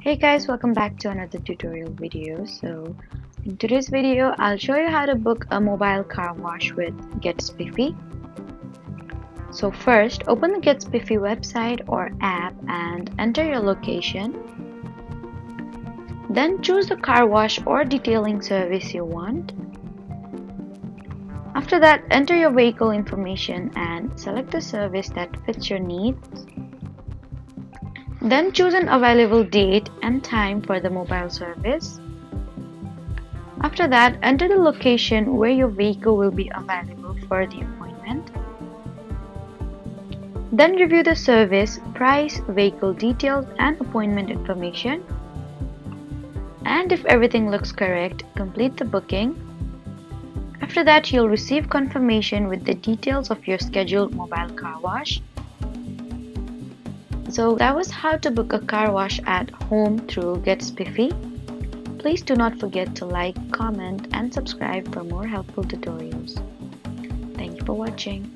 Hey guys, welcome back to another tutorial video. So in today's video, I'll show you how to book a mobile car wash with GetSpiffy. So first, open the GetSpiffy website or app and enter your location. Then choose the car wash or detailing service you want. After that, enter your vehicle information and select the service that fits your needs. Then choose an available date and time for the mobile service. After that, enter the location where your vehicle will be available for the appointment. Then review the service, price, vehicle details, and appointment information. And if everything looks correct, complete the booking. After that, you'll receive confirmation with the details of your scheduled mobile car wash. So that was how to book a car wash at home through GetSpiffy. Please do not forget to like, comment, and subscribe for more helpful tutorials. Thank you for watching.